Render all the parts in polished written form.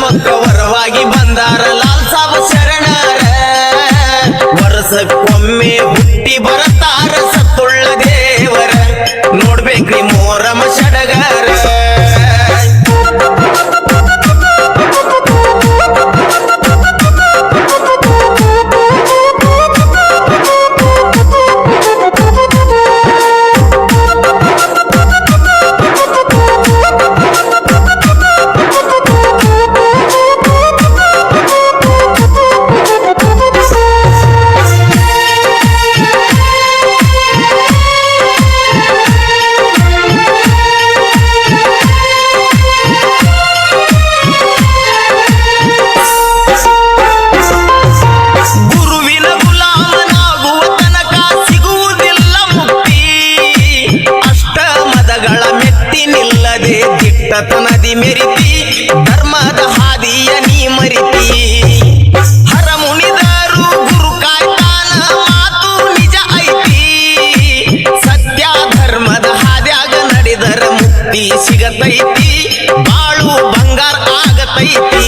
ನಮಕ್ಕ ವರವಾಗಿ ಬಂದಾರ ಲಾಲ್ ಸಾಬ್ ಶರಣರ ವರ್ಷಕ್ಕೊಮ್ಮೆ ಹುಟ್ಟಿ ಬರತಾರ ಸತ್ತುಳ್ಳ ದೇವರ ನೋಡ್ಬೇಕ್ರಿ ಮೋರಮ ಸಡಗರ ನದಿ ಮೆರಿತಿ ಧರ್ಮದ ಹಾದಿಯ ನೀ ಮರಿತಿ ಹರ ಮುನಿದರು ಗುರು ಕಾಯ್ತಾನ ಮಾತು ನಿಜ ಐತಿ ಸತ್ಯ ಧರ್ಮದ ಹಾದ್ಯಾಗ ನಡೆದರ ಮುಕ್ತಿ ಸಿಗತೈತಿ ಬಾಳು ಬಂಗಾರ ಆಗತೈತಿ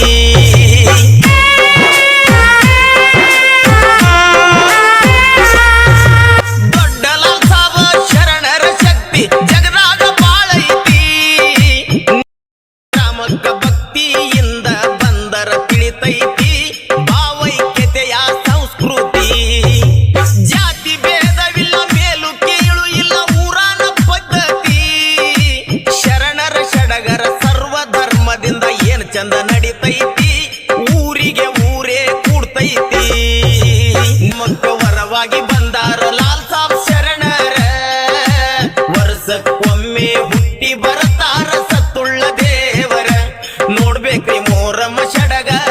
ದೊಡ್ಡ ಲಾಲ್ ಸಾಬ್ ಶರಣರ ಶಕ್ತಿ ಜಗದಾಗ ಬಾಳೈತಿ ಭಕ್ತಿಯಿಂದ ಬಂದರ ತಿಳಿತೈತಿ ಭಾವೈಕ್ಯತೆಯ ಸಂಸ್ಕೃತಿ ಜಾತಿ ಭೇದವಿಲ್ಲ ಮೇಲು ಕೀಳು ಇಲ್ಲ ಊರಾನ ಪದ್ಧತಿ ಶರಣರ ಸಡಗರ ಸರ್ವ ಧರ್ಮದಿಂದ ಏನ್ ಚಂದ ನಡಿತೈತಿ ಊರಿಗೆ ಊರೇ ಕೂಡ್ತೈತಿ ನಮಕ್ಕ ವರವಾಗಿ ಬಂದಾರ ಲಾಲ್ ಸಾಬ್ ಶರಣರ ವರ್ಷಕ್ಕೊಮ್ಮೆ ಹುಟ್ಟಿ ಬರತಾರ ಸತ್ತುಳ್ಳ ದೇವರ ನೋಡ್ಬೇಕ್ರಿ ಮೋರಮ್ಮ ಸಡಗರ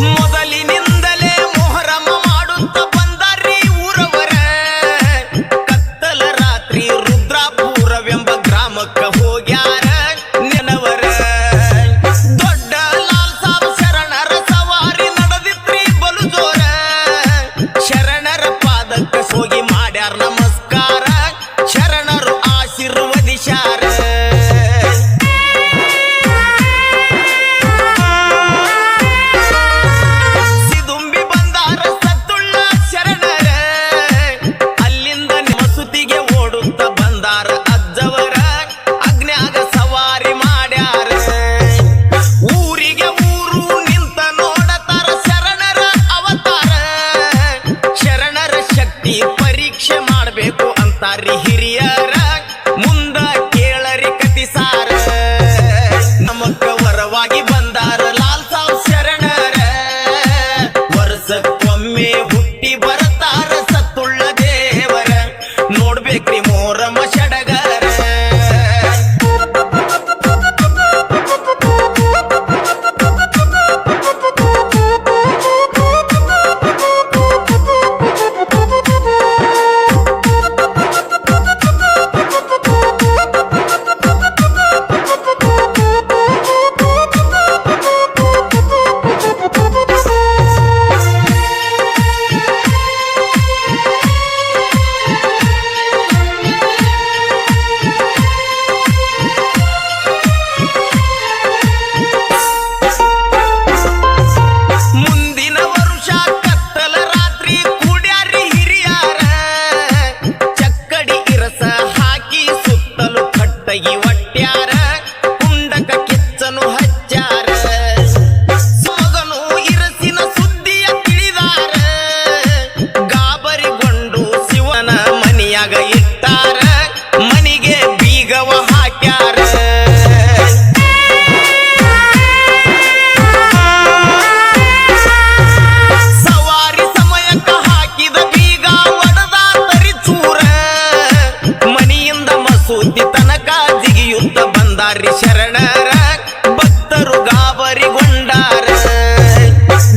ಮೊದಲಿನಿಂದಲೇ ಮೊಹರಮ ಮಾಡುತ್ತ ಬಂದಾರಿ ಊರವರ ಕತ್ತಲ ರಾತ್ರಿ ರುದ್ರಾಪುರವೆಂಬ ಗ್ರಾಮಕ್ಕ ಹೋಗ್ಯಾರ ನೆನವರ ದೊಡ್ಡ ಲಾಲ್ ಸಾಬ್ ಶರಣರ ಸವಾರಿ ನಡೆದಿತ್ರಿ ಬಲು ಜೋರ ಶರಣರ ಪಾದಕ್ಕ ಹೋಗಿ ಮಾಡ್ಯಾರ ನಮಸ್ಕಾರ ಶರಣರು ಆಶೀರ್ವದಿಸ್ಯಾರ ಸಿದುಂಬಿ ಬಂದಾರ ಸತ್ತುಳ್ಳ ಶರಣರ ಅಲ್ಲಿಂದ ಮಸೂತಿಗೆ ಓಡುತ್ತ ಬಂದಾರ ಅಜ್ಜವರ ಅಗ್ನ್ಯಾಗ ಸವಾರಿ ಮಾಡ್ಯಾರ ಊರಿಗೆ ಊರು ನಿಂತ ನೋಡತಾರ ಶರಣರ ಅವತಾರ ಶರಣರ ಶಕ್ತಿ ಪರೀಕ್ಷೆ ಮಾಡಬೇಕು ಅಂತಾರಿ ಹಿರಿಯರ ಮುಂದ ಕೇಳರಿ ಕತಿಸಾರ ನಮಕ್ಕ ವರವಾಗಿ ಬಂದಾರ ಲಾಲ್ ಸಾಬ್ ಶರಣರ ವರ್ಷಕ್ಕೊಮ್ಮೆ ಹುಟ್ಟಿ ಬರತಾರ ಸತ್ತುಳ್ಳ ದೇವರ ನೋಡ್ಬೇಕ್ರಿ ಮೋರಮ್ಮ ಸಡಗರ ಮುಂದಿನ ವರುಷ ಕತ್ತಲ ರಾತ್ರಿ ಕೂಡ್ಯಾರಿ ಹಿರಿಯಾರ ಚಕ್ಕಡಿ ಇರಸ ಹಾಕಿ ಸುತ್ತಲು ಕಟ್ಟಗಿ ಒಟ್ಟ್ಯಾರ ಕುಂಡಕ ಕಿಚ್ಚನು ಹಚ್ಚಾರ ಮಗನು ಇರಸಿನ ಸುದ್ದಿಯ ತಿಳಿದಾರ ಗಾಬರಿಗೊಂಡು ಶಿವನ ಮನೆಯಾಗ ಇಟ್ಟಾರ ಮನಿಗೆ ಬೀಗವ ಹಾಕ್ಯಾರ ಸವಾರಿ ಸಮಯಕ್ಕ ಹಾಕಿದ ಬೀಗ ಒಡದ ತರಿಚೂರ ಮನಿಯಿಂದ ಮಸೂತಿ ತನಕ ಜಿಗಿಯುತ್ತ ಬಂದಾರಿ ಶರಣರ ಭಕ್ತರು ಗಾಬರಿಗೊಂಡಾರ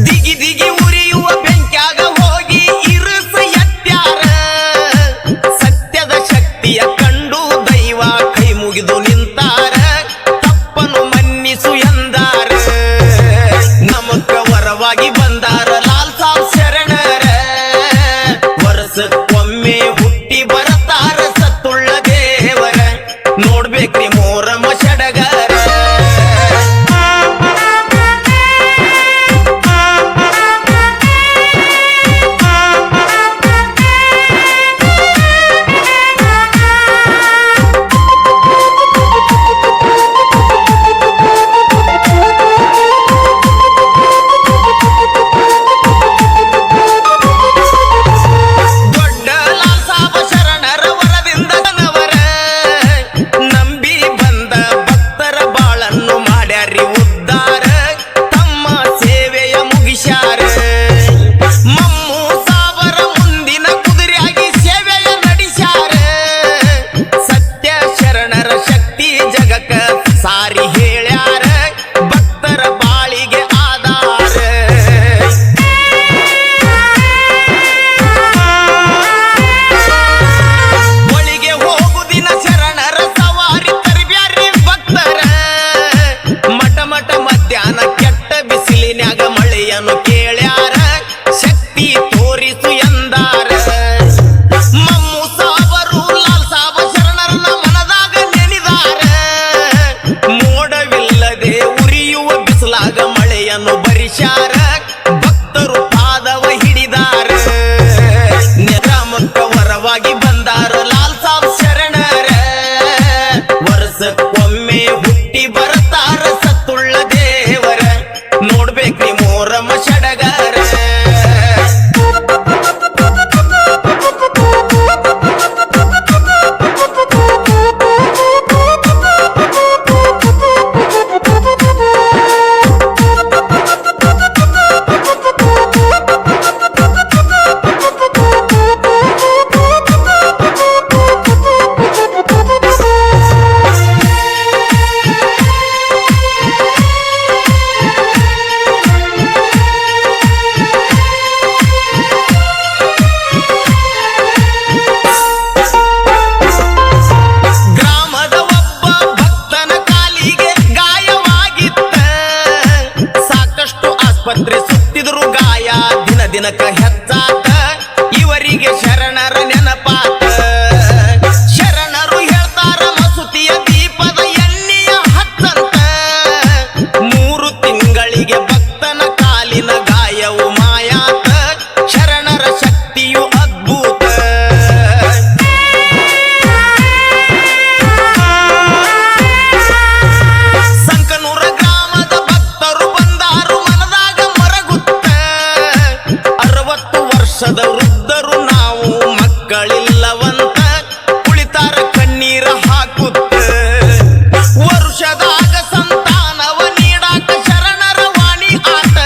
ದಿಗಿ ದಿಗಿ ಉರಿಯುವ ಬೆಂಕ್ಯಾಗ ಹೋಗಿ ಇರುಸ ಎತ್ತ್ಯಾರ ಸತ್ಯ ವರ್ಷಕ್ಕೊಮ್ಮೆ ಹುಟ್ಟಿ ಬರತಾರ ಸತ್ತುಳ್ಳ ದೇವರ ನೋಡ್ಬೇಕ್ರಿ ಮೋರಮ್ಮ ಸಡಗರ. ಸಾರಿ ಹೇಳ್ಯಾರ ಭಕ್ತರ ಬಾಳಿಗೆ ಆಧಾರ. ಒಳಿಗೆ ಹೋಗುದಿನ ಶರಣರ ಸವಾರಿ ತರ್ಬ್ಯಾರಿ ಭಕ್ತರ. ಮಠ ಮಠ ಮಧ್ಯಾಹ್ನ ಕೆಟ್ಟ ಬಿಸಿಲಿನ್ಯಾಗ ಮಳೆಯನ್ನು ಕೇಳ್ಯಾರ ಶಕ್ತಿ ತೋರಿಸು ಎಂದಾರ. ಮಮ್ಮು ಸಾವರು ಲಾಲ್ ಸಾಬ ಶರಣರನ್ನ ಮನದಾಗ ನೆನೆದಾರ. ಮೋಡವಿಲ್ಲದೆ ಉರಿಯುವ ಬಿಸಿಲಾಗ ಮಳೆಯನ್ನು ಬರಿಸ್ಯಾರ ಭಕ್ತರು ಪಾದವ ಹಿಡಿದಾರ. ಗ್ರಾಮಕ್ಕ ವರವಾಗಿ ಬಂದಾರ ಲಾಲ್ ಸಾಬ್ ಶರಣರ ವರ್ಷಕ್ಕೊಮ್ಮೆ ಹುಟ್ಟಿ ಬರತಾರ ಸತ್ತುಳ್ಳ ದೇವರ ನೋಡ್ಬೇಕ್ರಿ ಮೋರಮ್ಮ ಸಡಗರ. ಆಸ್ಪತ್ರೆ ಸುತ್ತಿದ್ರು ಗಾಯ ದಿನ ದಿನಕ್ಕ ಹೆಚ್ಚಾತ ಇವರಿಗೆ ಶರಣರ ನೆನಪಾತ. ಶರಣರು ಹೇಳ್ತಾರ ಮಸೂತಿಯ ದೀಪದ ಎಣ್ಣೆಯ ಹತ್ತಂತ. 3 ತಿಂಗಳಿಗೆ ಭಕ್ತನ ಕಾಲಿನ ಗಾಯವು ಮಾಯಾತ ಶರಣರ ಶಕ್ತಿಯು ಅದ್ಭುತ. ಸಂಕನೂರ ಗ್ರಾಮದ ಭಕ್ತರು ಬಂದಾರು ಮನದಾಗ ಮರಗುತ್ತ. 60 ವರ್ಷದ ವೃದ್ಧರು ನಾವು ಮಕ್ಕಳಿಲ್ಲವಂತ ಕುಳಿತಾರ ಕಣ್ಣೀರ ಹಾಕುತ್ತ. ವರುಷದಾಗ ಸಂತಾನವ ನೀಡಾಕ ಶರಣರ ವಾಣಿ ಆಟ.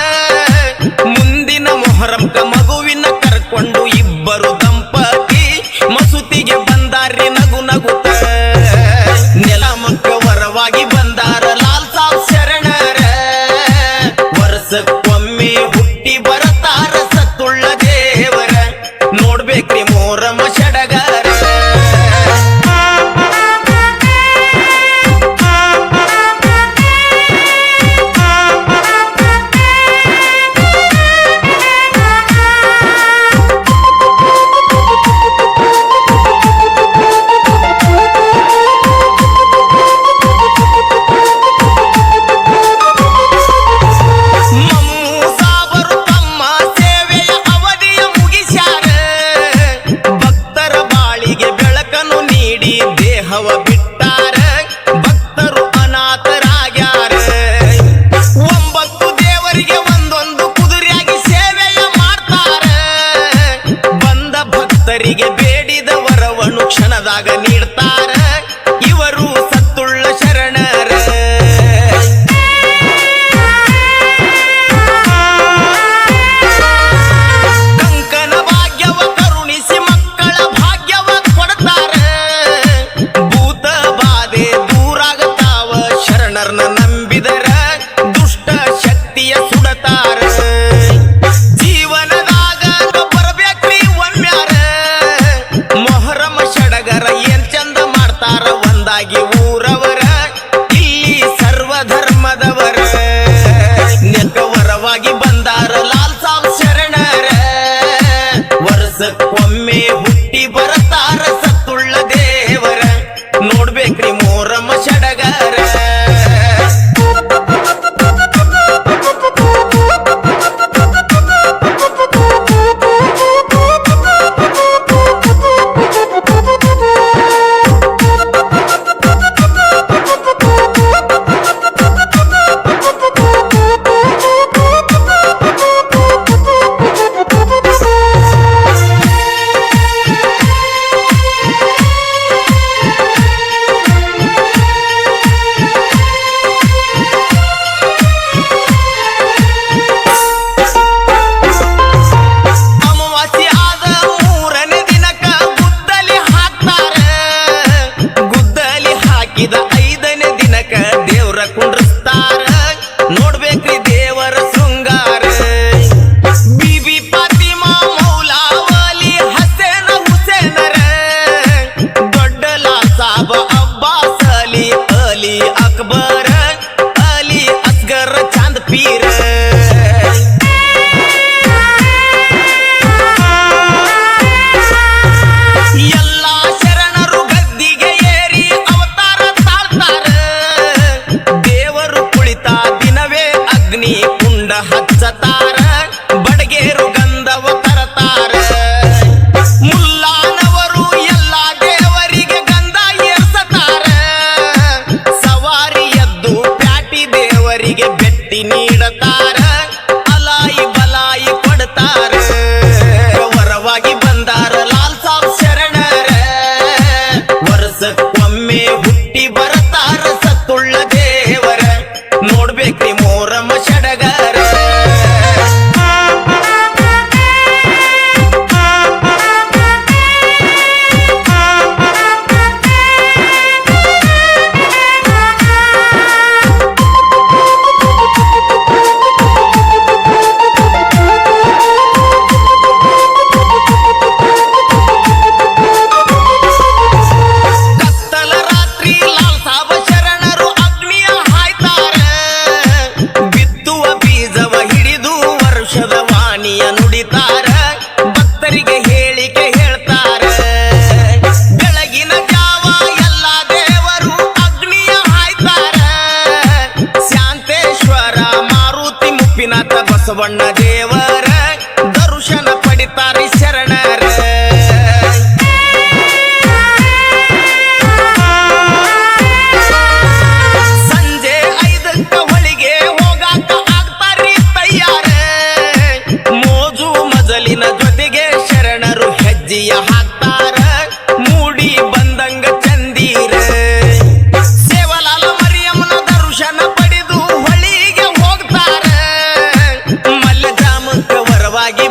ಮುಂದಿನ ಮೊಹರಂಕ ಮಗುವಿನ ಕರ್ಕೊಂಡು ಇಬ್ಬರು ದಂಪತಿ ಮಸೂತಿಗೆ ಬಂದಾರಿ ನಗು ನಗುತ್ತ. ನೆಲಮಕ್ಕ ವರವಾಗಿ ಬಂದಾರ ಲಾಲ್ ಸಾಬ್ ಶರಣರ ವರ್ಷಕ್ಕೊಮ್ಮೆ ಹುಟ್ಟಿ ಬರತಾರ ಸತ್ತುಳ್ಳ ದೇವರ ನೋಡ್ಬೇಕ್ರಿ ಮೋರಮ್ಮ ಸಡಗರ. ಮಮ್ಮು ಸಾಬರು ತಮ್ಮ ಸೇವೆಯ ಅವಧಿಯ ಮುಗಿಸ್ಯಾರ. ಭಕ್ತರ ಬಾಳಿಗೆ ಬೆಳಕನ್ನು ನೀಡಿ ದೇಹವ ಬಿಟ್ಟಾರ. ಭಕ್ತರು ಅನಾಥರಾಗ್ಯಾರ. 9 ದೇವರಿಗೆ ಒಂದೊಂದು ಕುದುರೆಯಾಗಿ ಸೇವೆಯ ಮಾಡ್ತಾರ. ಬಂದ ಭಕ್ತರಿಗೆ ಬೇಡಿದ ವರವನ್ನು ಕ್ಷಣದಾಗ ನೀಡ್ತಾರ ಇವರು ಸತ್ತುಳ್ಳ ಶರಣರ. ಕಂಕನ ಭಾಗ್ಯವ ಕರುಣಿಸಿ ಮಕ್ಕಳ ಭಾಗ್ಯವ ಕೊಡ್ತಾರ. ಭೂತ ಬಾಧೆ ದೂರಾಗತಾವ ಶರಣರ್ನ ನಂಬಿದರ ದುಷ್ಟ ಶಕ್ತಿಯ ಸುಡತಾರ. ಜೀವನದಾಗ ಬರಬೇಕ್ರಿ ಒಮ್ಮ್ಯಾರ ಮೊಹರಮ ಸಡಗರ ಏನ್ ಚಂದ ಮಾಡ್ತಾರ ಒಂದಾಗಿ ಊರವರ. ಇಲ್ಲಿ ಸರ್ವಧರ್ಮದವರ ನೆಕ್ಕವರವಾಗಿ ಬಂದಾರ ಲಾಲ್ ಸಾಬ್ ಶರಣರ ವರ್ಷಕ್ಕೊಮ್ಮೆ ಹುಟ್ಟಿ ಬಸವಣ್ಣ ದೇವರ ದರ್ಶನ ಪಡಿತಾರಿ ಶರಣರ ಸಂಜೆ 5ಕ್ಕ ಹೊಳಿಗೆ ಹೋಗಾಕ ಆಗ್ತಾರಿ ತಯ್ಯಾರ ಮೋಜು ಮಜಲಿನ ಜೊತೆಗೆ ಶರಣರು ಹೆಜ್ಜೆಯ ಹಾಕ್ತಾರ ಮೂಡಿ ಬಂದಂಗ ಚಂದೀರ ಸೇವಲಾಲ ಮರಿಯಮ್ಮನ ದರ್ಶನ ಪಡೆದು ಹೊಳಿಗೆ ಹೋಗ್ತಾರ ಮಲ್ಲ ಜಾಮಕ್ಕ ವರವಾಗಿ